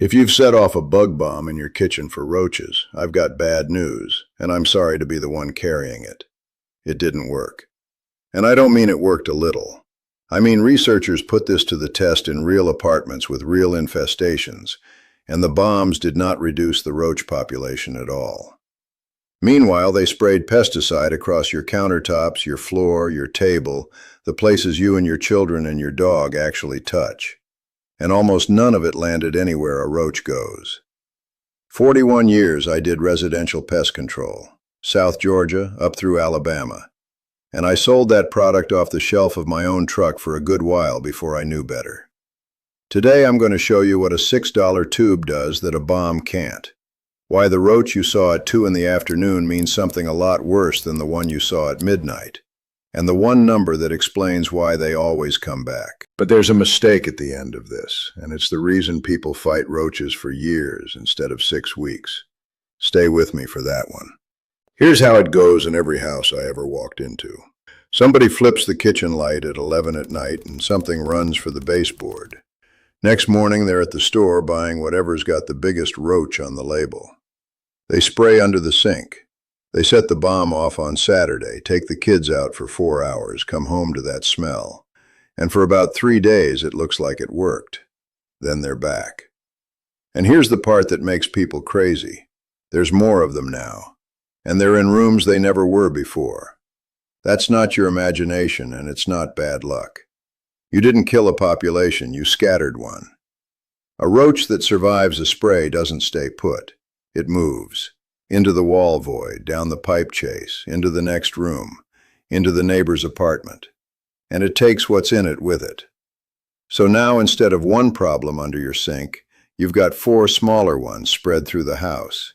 If you've set off a bug bomb in your kitchen for roaches, I've got bad news, and I'm sorry to be the one carrying it. It didn't work. And I don't mean it worked a little. I mean researchers put this to the test in real apartments with real infestations, and the bombs did not reduce the roach population at all. Meanwhile, they sprayed pesticide across your countertops, your floor, your table, the places you and your children and your dog actually touch. And almost none of it landed anywhere a roach goes. 41 years I did residential pest control, South Georgia up through Alabama, and I sold that product off the shelf of my own truck for a good while before I knew better. Today I'm going to show you what a $6 tube does that a bomb can't. Why the roach you saw at 2 in the afternoon means something a lot worse than the one you saw at midnight, and the one number that explains why they always come back. But there's a mistake at the end of this, and it's the reason people fight roaches for years instead of 6 weeks. Stay with me for that one. Here's how it goes in every house I ever walked into. Somebody flips the kitchen light at 11 at night and something runs for the baseboard. Next morning they're at the store buying whatever's got the biggest roach on the label. They spray under the sink. They set the bomb off on Saturday, take the kids out for 4 hours, come home to that smell. And for about 3 days it looks like it worked. Then they're back. And here's the part that makes people crazy. There's more of them now. And they're in rooms they never were before. That's not your imagination, and it's not bad luck. You didn't kill a population, you scattered one. A roach that survives a spray doesn't stay put. It moves. Into the wall void, down the pipe chase, into the next room, into the neighbor's apartment. And it takes what's in it with it. So now instead of one problem under your sink, you've got 4 smaller ones spread through the house.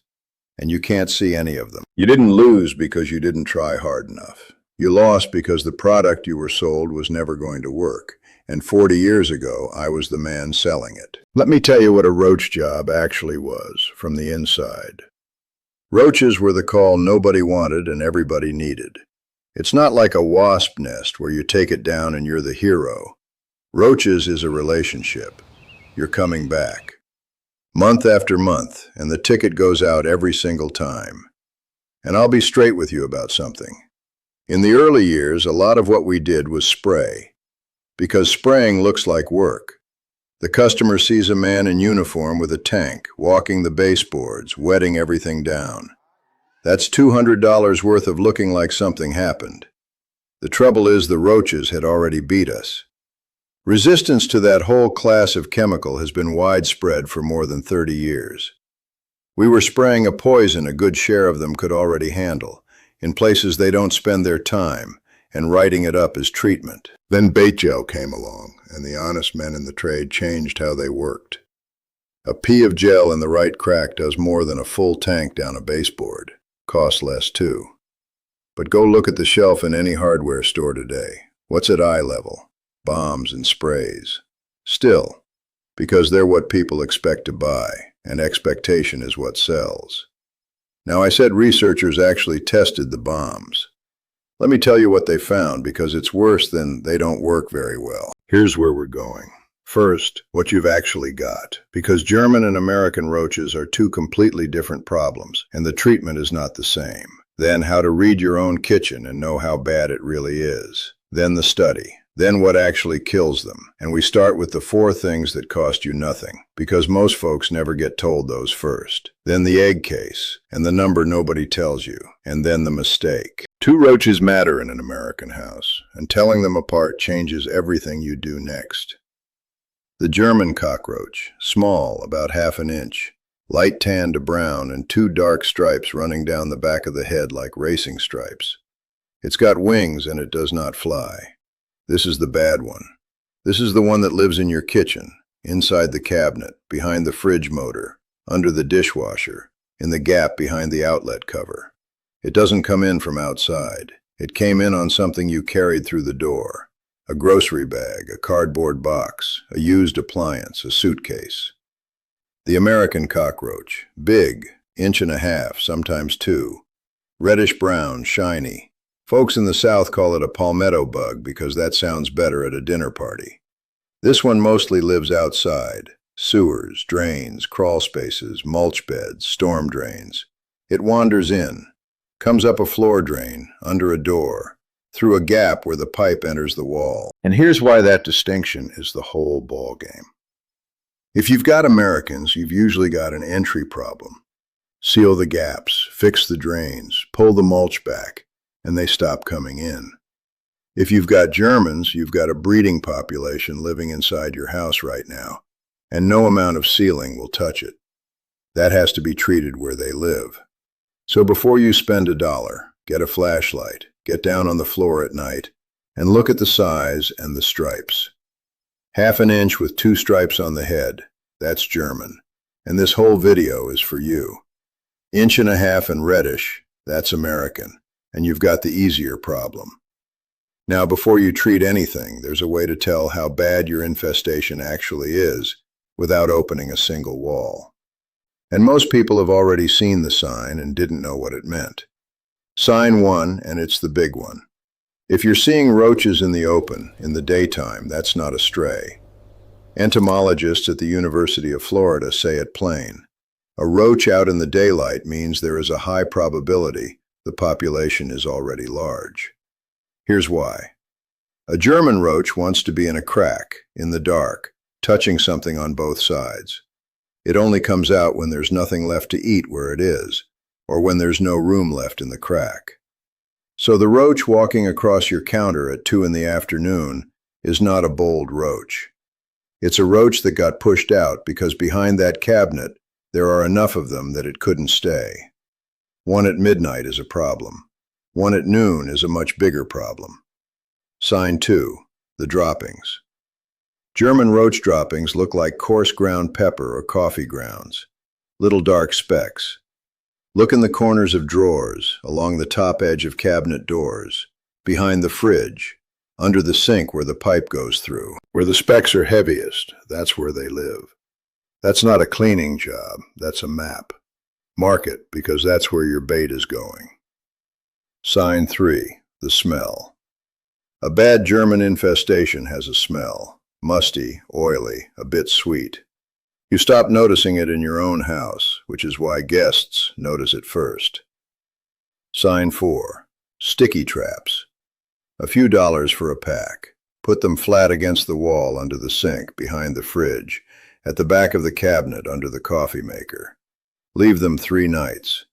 And you can't see any of them. You didn't lose because you didn't try hard enough. You lost because the product you were sold was never going to work. And 40 years ago, I was the man selling it. Let me tell you what a roach job actually was, from the inside. Roaches were the call nobody wanted and everybody needed. It's not like a wasp nest where you take it down and you're the hero. Roaches is a relationship. You're coming back. Month after month, and the ticket goes out every single time. And I'll be straight with you about something. In the early years, a lot of what we did was spray. Because spraying looks like work. The customer sees a man in uniform with a tank, walking the baseboards, wetting everything down. That's $200 worth of looking like something happened. The trouble is the roaches had already beat us. Resistance to that whole class of chemical has been widespread for more than 30 years. We were spraying a poison a good share of them could already handle, in places they don't spend their time, and writing it up as treatment. Then bait gel came along, and the honest men in the trade changed how they worked. A pea of gel in the right crack does more than a full tank down a baseboard. Costs less too. But go look at the shelf in any hardware store today. What's at eye level? Bombs and sprays. Still, because they're what people expect to buy, and expectation is what sells. Now I said researchers actually tested the bombs. Let me tell you what they found, because it's worse than they don't work very well. Here's where we're going. First, what you've actually got, because German and American roaches are 2 completely different problems, and the treatment is not the same. Then how to read your own kitchen and know how bad it really is. Then the study. Then what actually kills them. And we start with the 4 things that cost you nothing, because most folks never get told those first. Then the egg case, and the number nobody tells you, and then the mistake. 2 roaches matter in an American house, and telling them apart changes everything you do next. The German cockroach, small, about 1/2 inch, light tan to brown, and 2 dark stripes running down the back of the head like racing stripes. It's got wings and it does not fly. This is the bad one. This is the one that lives in your kitchen, inside the cabinet, behind the fridge motor, under the dishwasher, in the gap behind the outlet cover. It doesn't come in from outside. It came in on something you carried through the door. A grocery bag, a cardboard box, a used appliance, a suitcase. The American cockroach, big, 1.5 inches, sometimes 2. Reddish-brown, shiny. Folks in the South call it a palmetto bug because that sounds better at a dinner party. This one mostly lives outside, Sewers, drains, crawl spaces, mulch beds, storm drains. It wanders in, comes up a floor drain, under a door, through a gap where the pipe enters the wall. And here's why that distinction is the whole ball game. If you've got Americans, you've usually got an entry problem. Seal the gaps, fix the drains, pull the mulch back, and they stop coming in. If you've got Germans, you've got a breeding population living inside your house right now, and no amount of sealing will touch it. That has to be treated where they live. So before you spend $1, get a flashlight, get down on the floor at night, and look at the size and the stripes. 1/2 inch with 2 stripes on the head, that's German, and this whole video is for you. 1.5 inch and reddish, that's American, and you've got the easier problem. Now, before you treat anything, there's a way to tell how bad your infestation actually is without opening a single wall. And most people have already seen the sign and didn't know what it meant. Sign 1, and it's the big one. If you're seeing roaches in the open, in the daytime, that's not a stray. Entomologists at the University of Florida say it plain. A roach out in the daylight means there is a high probability the population is already large. Here's why. A German roach wants to be in a crack, in the dark, touching something on both sides. It only comes out when there's nothing left to eat where it is, or when there's no room left in the crack. So the roach walking across your counter at 2 in the afternoon is not a bold roach. It's a roach that got pushed out because behind that cabinet there are enough of them that it couldn't stay. 1 at midnight is a problem. 1 at noon is a much bigger problem. Sign 2, the droppings. German roach droppings look like coarse ground pepper or coffee grounds, little dark specks. Look in the corners of drawers, along the top edge of cabinet doors, behind the fridge, under the sink where the pipe goes through. Where the specks are heaviest, that's where they live. That's not a cleaning job, that's a map. Mark it, because that's where your bait is going. Sign 3, the smell. A bad German infestation has a smell. Musty, oily, a bit sweet. You stop noticing it in your own house, which is why guests notice it first. Sign 4, sticky traps. A few dollars for a pack. Put them flat against the wall under the sink, behind the fridge, at the back of the cabinet under the coffee maker. Leave them 3 nights.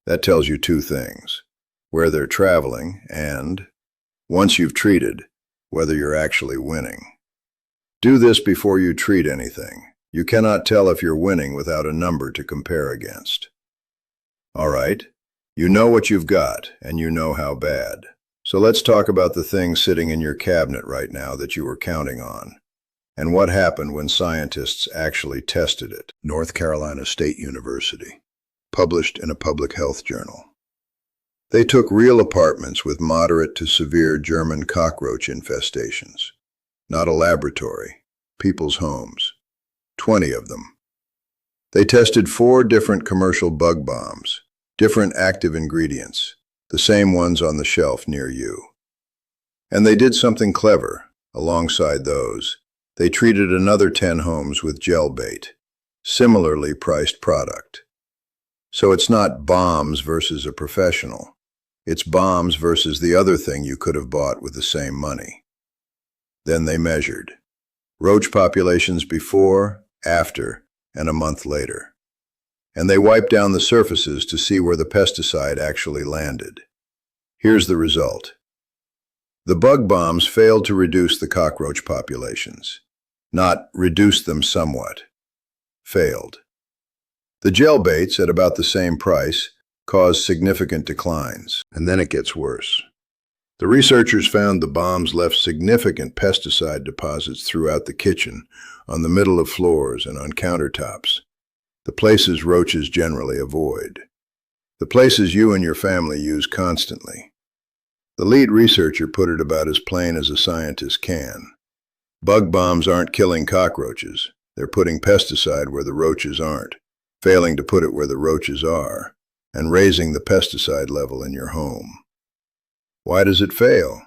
That tells you 2 things: where they're traveling and, once you've treated, whether you're actually winning. Do this before you treat anything. You cannot tell if you're winning without a number to compare against. All right, you know what you've got, and you know how bad. So let's talk about the thing sitting in your cabinet right now that you were counting on, and what happened when scientists actually tested it. North Carolina State University, published in a public health journal. They took real apartments with moderate to severe German cockroach infestations. Not a laboratory, people's homes. 20 of them. They tested 4 different commercial bug bombs, different active ingredients, the same ones on the shelf near you. And they did something clever. Alongside those, they treated another 10 homes with gel bait, similarly priced product. So it's not bombs versus a professional. It's bombs versus the other thing you could have bought with the same money. Then they measured roach populations before, after, and a month later. And they wiped down the surfaces to see where the pesticide actually landed. Here's the result. The bug bombs failed to reduce the cockroach populations. Not reduce them somewhat. Failed. The gel baits, at about the same price, caused significant declines. And then it gets worse. The researchers found the bombs left significant pesticide deposits throughout the kitchen, on the middle of floors, and on countertops. The places roaches generally avoid. The places you and your family use constantly. The lead researcher put it about as plain as a scientist can. Bug bombs aren't killing cockroaches. They're putting pesticide where the roaches aren't, failing to put it where the roaches are, and raising the pesticide level in your home. Why does it fail?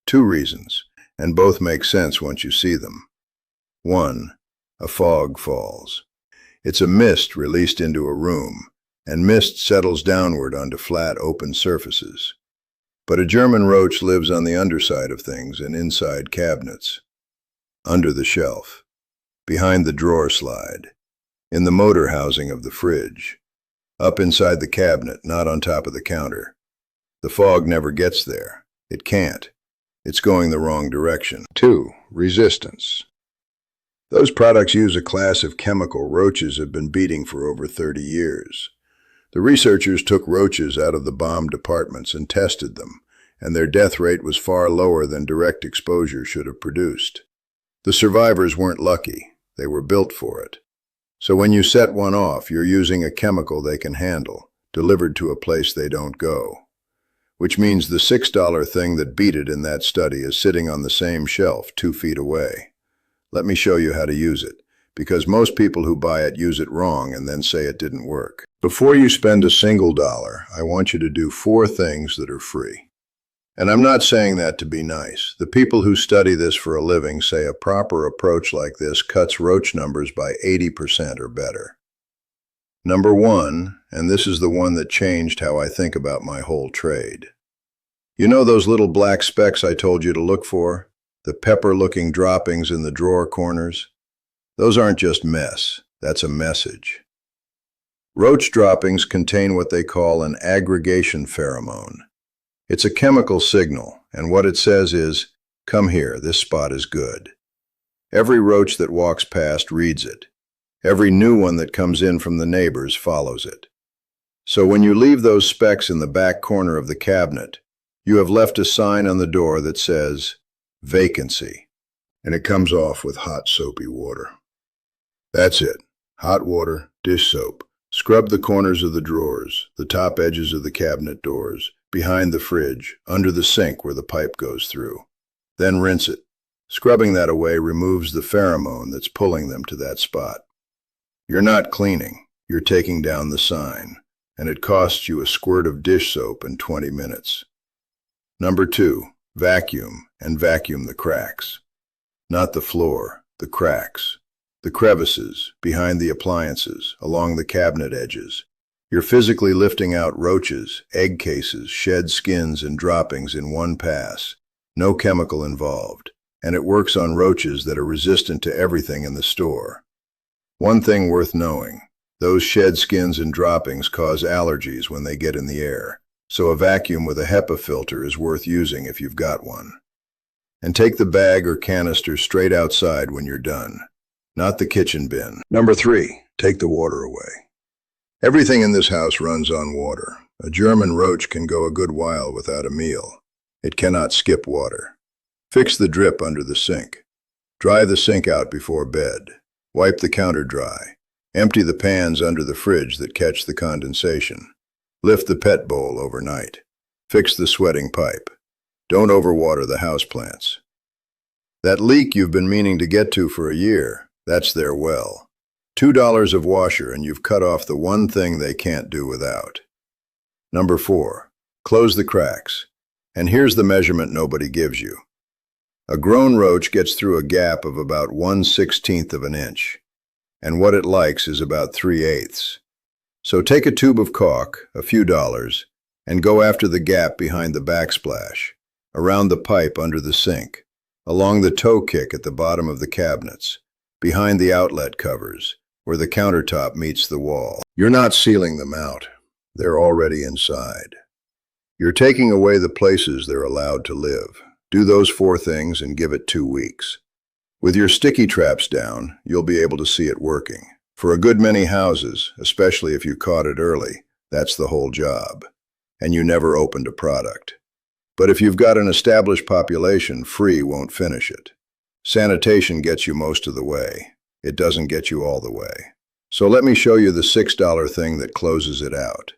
2 reasons, and both make sense once you see them. 1. A fog falls. It's a mist released into a room, and mist settles downward onto flat, open surfaces. But a German roach lives on the underside of things and inside cabinets, under the shelf, behind the drawer slide, in the motor housing of the fridge, up inside the cabinet, not on top of the counter. The fog never gets there. It can't. It's going the wrong direction. 2. Resistance. Those products use a class of chemical roaches have been beating for over 30 years. The researchers took roaches out of the bomb departments and tested them, and their death rate was far lower than direct exposure should have produced. The survivors weren't lucky. They were built for it. So when you set one off, you're using a chemical they can handle, delivered to a place they don't go. Which means the $6 thing that beat it in that study is sitting on the same shelf 2 feet away. Let me show you how to use it, because most people who buy it use it wrong and then say it didn't work. Before you spend a single dollar, I want you to do 4 things that are free. And I'm not saying that to be nice. The people who study this for a living say a proper approach like this cuts roach numbers by 80% or better. Number 1, and this is the one that changed how I think about my whole trade. You know those little black specks I told you to look for? The pepper-looking droppings in the drawer corners? Those aren't just mess. That's a message. Roach droppings contain what they call an aggregation pheromone. It's a chemical signal, and what it says is, "Come here, this spot is good." Every roach that walks past reads it. Every new one that comes in from the neighbors follows it. So when you leave those specks in the back corner of the cabinet, you have left a sign on the door that says, "Vacancy," and it comes off with hot soapy water. That's it. Hot water, dish soap. Scrub the corners of the drawers, the top edges of the cabinet doors, behind the fridge, under the sink where the pipe goes through. Then rinse it. Scrubbing that away removes the pheromone that's pulling them to that spot. You're not cleaning, you're taking down the sign, and it costs you a squirt of dish soap in 20 minutes. Number 2, vacuum, and vacuum the cracks. Not the floor, the cracks. The crevices, behind the appliances, along the cabinet edges. You're physically lifting out roaches, egg cases, shed skins, and droppings in one pass. No chemical involved. And it works on roaches that are resistant to everything in the store. One thing worth knowing, those shed skins and droppings cause allergies when they get in the air. So a vacuum with a HEPA filter is worth using if you've got one. And take the bag or canister straight outside when you're done, not the kitchen bin. Number 3, take the water away. Everything in this house runs on water. A German roach can go a good while without a meal. It cannot skip water. Fix the drip under the sink. Dry the sink out before bed. Wipe the counter dry. Empty the pans under the fridge that catch the condensation. Lift the pet bowl overnight. Fix the sweating pipe. Don't overwater the houseplants. That leak you've been meaning to get to for a year, that's their well. $2 of washer and you've cut off the one thing they can't do without. Number 4, close the cracks. And here's the measurement nobody gives you. A grown roach gets through a gap of about 1/16 of an inch, and what it likes is about 3/8. So take a tube of caulk, a few dollars, and go after the gap behind the backsplash, around the pipe under the sink, along the toe kick at the bottom of the cabinets, behind the outlet covers, where the countertop meets the wall. You're not sealing them out. They're already inside. You're taking away the places they're allowed to live. Do those 4 things and give it 2 weeks. With your sticky traps down, you'll be able to see it working. For a good many houses, especially if you caught it early, that's the whole job. And you never opened a product. But if you've got an established population, free won't finish it. Sanitation gets you most of the way. It doesn't get you all the way. So let me show you the $6 thing that closes it out.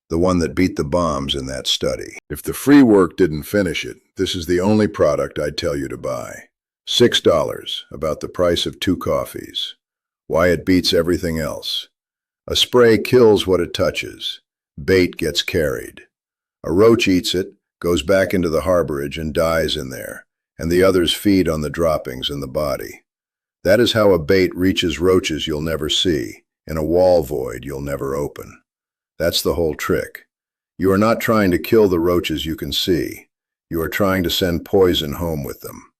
The one that beat the bombs in that study. If the free work didn't finish it, this is the only product I'd tell you to buy. $6, about the price of 2 coffees. Why it beats everything else. A spray kills what it touches. Bait gets carried. A roach eats it, goes back into the harborage and dies in there, and the others feed on the droppings in the body. That is how a bait reaches roaches you'll never see, in a wall void you'll never open. That's the whole trick. You are not trying to kill the roaches you can see. You are trying to send poison home with them.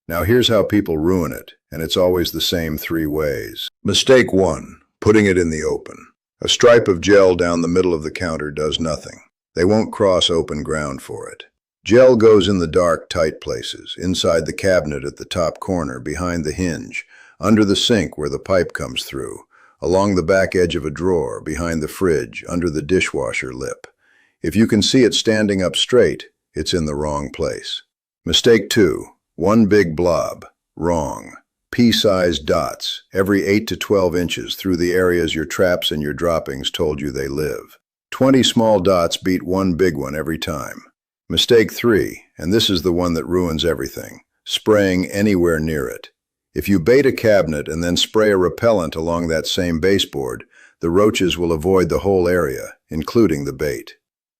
Now here's how people ruin it, and it's always the same 3 ways. Mistake 1, putting it in the open. A stripe of gel down the middle of the counter does nothing. They won't cross open ground for it. Gel goes in the dark, tight places, inside the cabinet at the top corner, behind the hinge, under the sink where the pipe comes through, along the back edge of a drawer, behind the fridge, under the dishwasher lip. If you can see it standing up straight, it's in the wrong place. Mistake 2, one big blob. Wrong. Pea-sized dots, every 8 to 12 inches through the areas your traps and your droppings told you they live. 20 small dots beat one big one every time. Mistake 3, and this is the one that ruins everything, spraying anywhere near it. If you bait a cabinet and then spray a repellent along that same baseboard, the roaches will avoid the whole area, including the bait.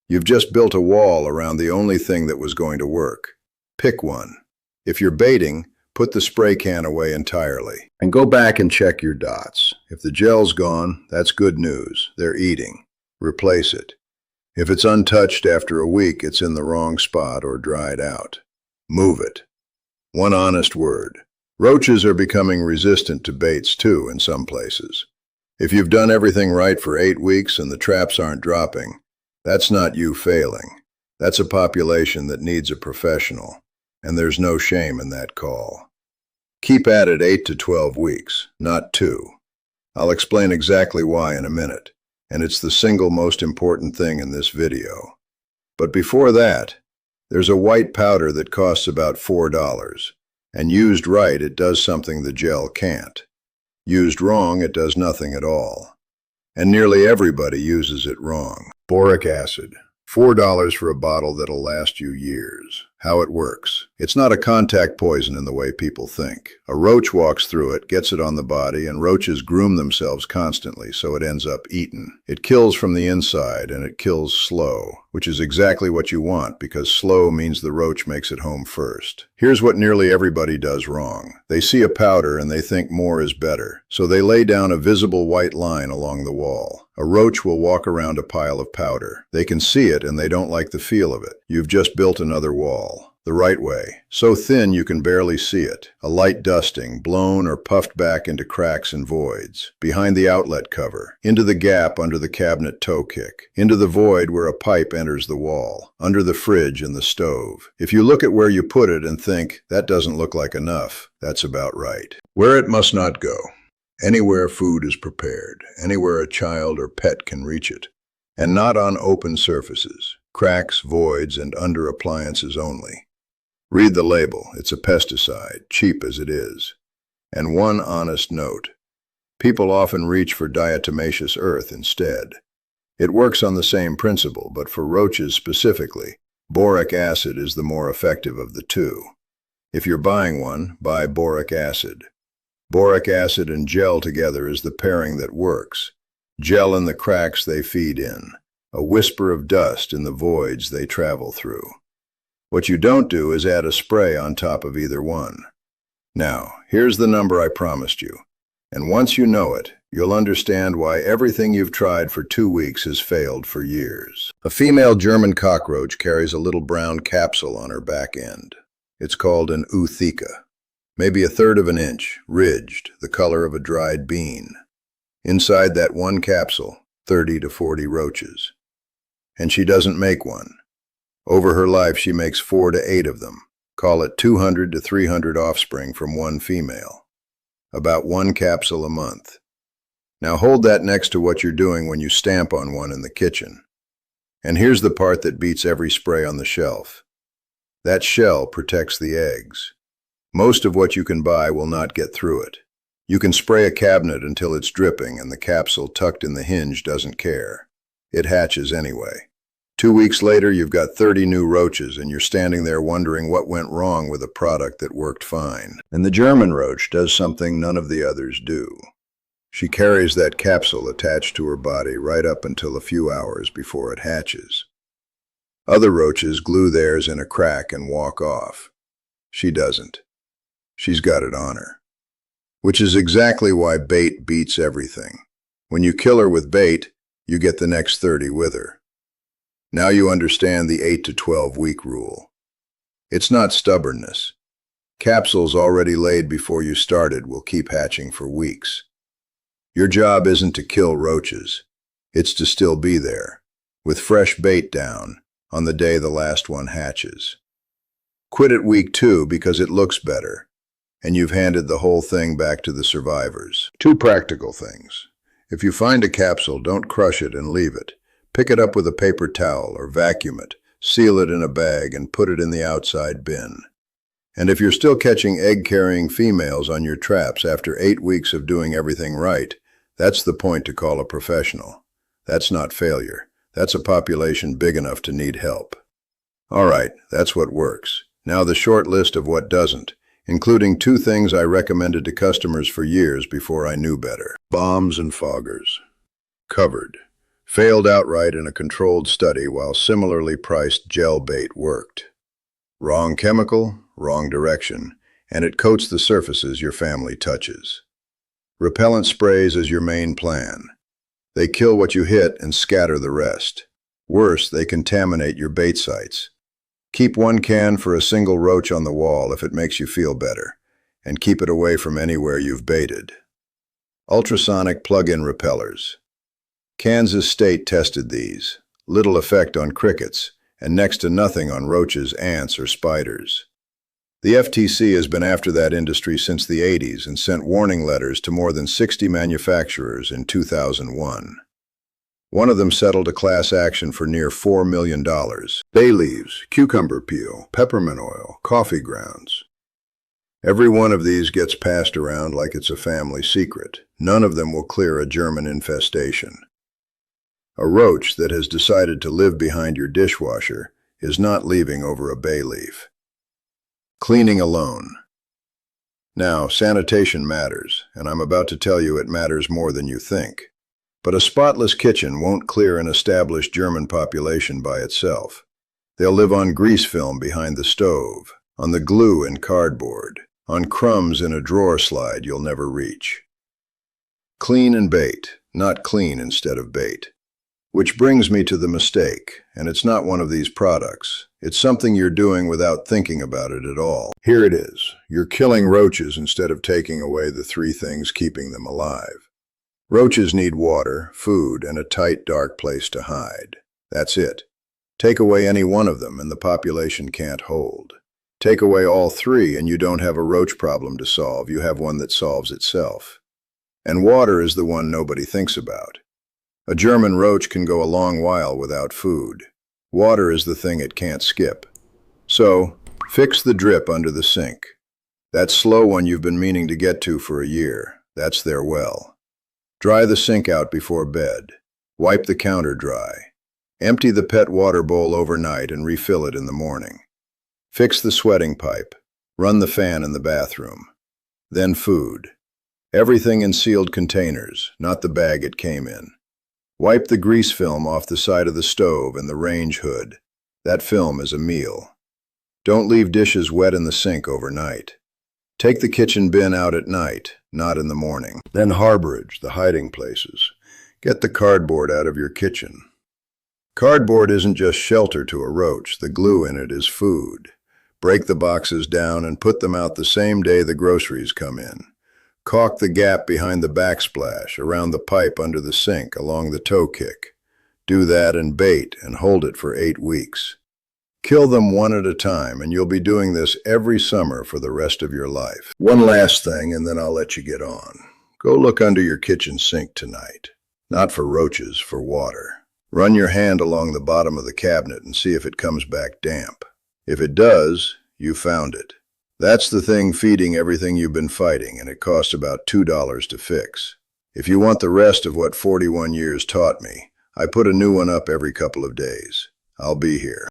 You've just built a wall around the only thing that was going to work. Pick one. If you're baiting, put the spray can away entirely. And go back and check your dots. If the gel's gone, that's good news. They're eating. Replace it. If it's untouched after a week, it's in the wrong spot or dried out. Move it. One honest word. Roaches are becoming resistant to baits too in some places. If you've done everything right for 8 weeks and the traps aren't dropping, that's not you failing. That's a population that needs a professional, and there's no shame in that call. Keep at it 8 to 12 weeks, not 2. I'll explain exactly why in a minute, and it's the single most important thing in this video. But before that, there's a white powder that costs about $4, and used right, it does something the gel can't. Used wrong, it does nothing at all. And nearly everybody uses it wrong. Boric acid. $4 for a bottle that'll last you years. How it works. It's not a contact poison in the way people think. A roach walks through it, gets it on the body, and roaches groom themselves constantly, so it ends up eaten. It kills from the inside, and it kills slow, which is exactly what you want, because slow means the roach makes it home first. Here's what nearly everybody does wrong. They see a powder and they think more is better, so they lay down a visible white line along the wall. A roach will walk around a pile of powder. They can see it and they don't like the feel of it. You've just built another wall. The right way. So thin you can barely see it. A light dusting, blown or puffed back into cracks and voids. Behind the outlet cover. Into the gap under the cabinet toe kick. Into the void where a pipe enters the wall. Under the fridge and the stove. If you look at where you put it and think, that doesn't look like enough, that's about right. Where it must not go. Anywhere food is prepared. Anywhere a child or pet can reach it. And not on open surfaces. Cracks, voids, and under appliances only. Read the label. It's a pesticide, cheap as it is. And one honest note. People often reach for diatomaceous earth instead. It works on the same principle, but for roaches specifically, boric acid is the more effective of the two. If you're buying one, buy boric acid. Boric acid and gel together is the pairing that works. Gel in the cracks they feed in. A whisper of dust in the voids they travel through. What you don't do is add a spray on top of either one. Now, here's the number I promised you. And once you know it, you'll understand why everything you've tried for 2 weeks has failed for years. A female German cockroach carries a little brown capsule on her back end. It's called an ootheca. Maybe 1/3 of an inch, ridged, the color of a dried bean. Inside that one capsule, 30 to 40 roaches. And she doesn't make one. Over her life, she makes 4 to 8 of them. Call it 200 to 300 offspring from one female. About 1 capsule a month. Now hold that next to what you're doing when you stamp on one in the kitchen. And here's the part that beats every spray on the shelf. That shell protects the eggs. Most of what you can buy will not get through it. You can spray a cabinet until it's dripping and the capsule tucked in the hinge doesn't care. It hatches anyway. 2 weeks later, you've got 30 new roaches and you're standing there wondering what went wrong with a product that worked fine. And the German roach does something none of the others do. She carries that capsule attached to her body right up until a few hours before it hatches. Other roaches glue theirs in a crack and walk off. She doesn't. She's got it on her. which is exactly why bait beats everything. When you kill her with bait, you get the next 30 with her. Now you understand the 8 to 12 week rule. It's not stubbornness. Capsules already laid before you started will keep hatching for weeks. Your job isn't to kill roaches. It's to still be there, with fresh bait down, on the day the last one hatches. Quit at week 2 because it looks better, and you've handed the whole thing back to the survivors. 2 practical things. If you find a capsule, don't crush it and leave it. Pick it up with a paper towel or vacuum it, seal it in a bag, and put it in the outside bin. And if you're still catching egg-carrying females on your traps after 8 weeks of doing everything right, that's the point to call a professional. That's not failure. That's a population big enough to need help. All right, that's what works. Now the short list of what doesn't, including 2 things I recommended to customers for years before I knew better. Bombs and foggers. Covered. Failed outright in a controlled study while similarly priced gel bait worked. Wrong chemical, wrong direction, and it coats the surfaces your family touches. Repellent sprays is your main plan. They kill what you hit and scatter the rest. Worse, they contaminate your bait sites. Keep 1 can for a single roach on the wall if it makes you feel better, and keep it away from anywhere you've baited. Ultrasonic plug-in repellers. Kansas State tested these. Little effect on crickets, and next to nothing on roaches, ants, or spiders. The FTC has been after that industry since the 80s and sent warning letters to more than 60 manufacturers in 2001. One of them settled a class action for near $4 million. Bay leaves, cucumber peel, peppermint oil, coffee grounds. Every one of these gets passed around like it's a family secret. None of them will clear a German infestation. A roach that has decided to live behind your dishwasher is not leaving over a bay leaf. Cleaning alone. Now, sanitation matters, and I'm about to tell you it matters more than you think. But a spotless kitchen won't clear an established German population by itself. They'll live on grease film behind the stove, on the glue in cardboard, on crumbs in a drawer slide you'll never reach. Clean and bait, not clean instead of bait. Which brings me to the mistake, and it's not one of these products. It's something you're doing without thinking about it at all. Here it is. You're killing roaches instead of taking away the 3 things keeping them alive. Roaches need water, food, and a tight, dark place to hide. That's it. Take away any one of them and the population can't hold. Take away all 3 and you don't have a roach problem to solve. You have one that solves itself. And water is the one nobody thinks about. A German roach can go a long while without food. Water is the thing it can't skip. So, fix the drip under the sink. That slow one you've been meaning to get to for a year. That's their well. Dry the sink out before bed. Wipe the counter dry. Empty the pet water bowl overnight and refill it in the morning. Fix the sweating pipe. Run the fan in the bathroom. Then food. Everything in sealed containers, not the bag it came in. Wipe the grease film off the side of the stove and the range hood. That film is a meal. Don't leave dishes wet in the sink overnight. Take the kitchen bin out at night, not in the morning. Then harborage, the hiding places. Get the cardboard out of your kitchen. Cardboard isn't just shelter to a roach. The glue in it is food. Break the boxes down and put them out the same day the groceries come in. Caulk the gap behind the backsplash, around the pipe under the sink, along the toe kick. Do that and bait and hold it for 8 weeks. Kill them one at a time, and you'll be doing this every summer for the rest of your life. One last thing, and then I'll let you get on. Go look under your kitchen sink tonight. Not for roaches, for water. Run your hand along the bottom of the cabinet and see if it comes back damp. If it does, you found it. That's the thing feeding everything you've been fighting, and it costs about $2 to fix. If you want the rest of what 41 years taught me, I put a new one up every couple of days. I'll be here.